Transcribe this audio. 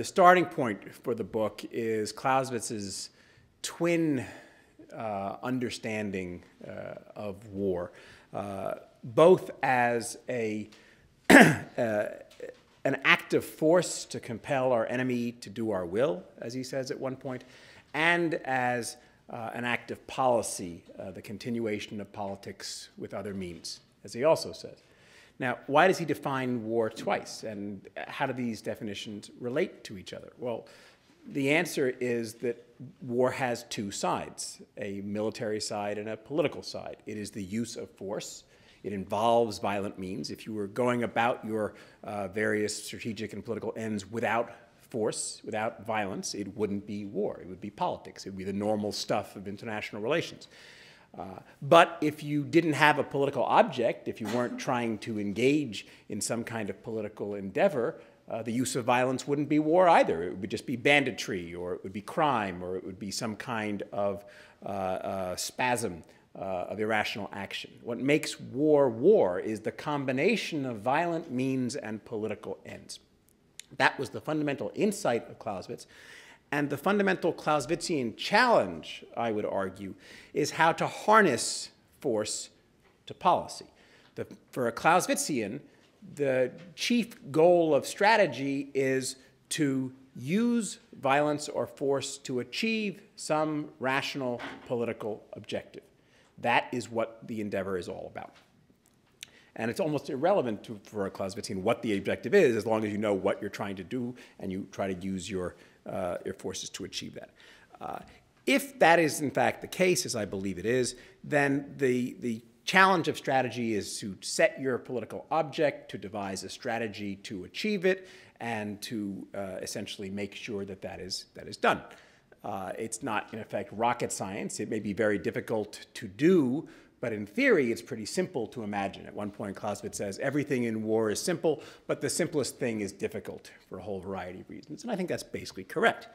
starting point for the book is Clausewitz's twin understanding of war, both as an active force to compel our enemy to do our will, as he says at one point, and as an act of policy, the continuation of politics with other means, as he also says. Now, why does he define war twice, and how do these definitions relate to each other? Well, the answer is that war has two sides, a military side and a political side. It is the use of force. It involves violent means. If you were going about your various strategic and political ends without force, without violence, it wouldn't be war. It would be politics. It would be the normal stuff of international relations. But if you didn't have a political object, if you weren't trying to engage in some kind of political endeavor, the use of violence wouldn't be war either. It would just be banditry, or it would be crime, or it would be some kind of spasm of irrational action. What makes war war is the combination of violent means and political ends. That was the fundamental insight of Clausewitz. And the fundamental Clausewitzian challenge, I would argue, is how to harness force to policy. For a Clausewitzian, the chief goal of strategy is to use violence or force to achieve some rational political objective. That is what the endeavor is all about. And it's almost irrelevant for a Clausewitzian what the objective is, as long as you know what you're trying to do and you try to use your forces to achieve that. If that is in fact the case, as I believe it is, then the challenge of strategy is to set your political object, to devise a strategy to achieve it, and to essentially make sure that that is done. It's not, in effect, rocket science. It may be very difficult to do, but in theory, it's pretty simple to imagine. At one point, Clausewitz says, everything in war is simple, but the simplest thing is difficult for a whole variety of reasons. And I think that's basically correct.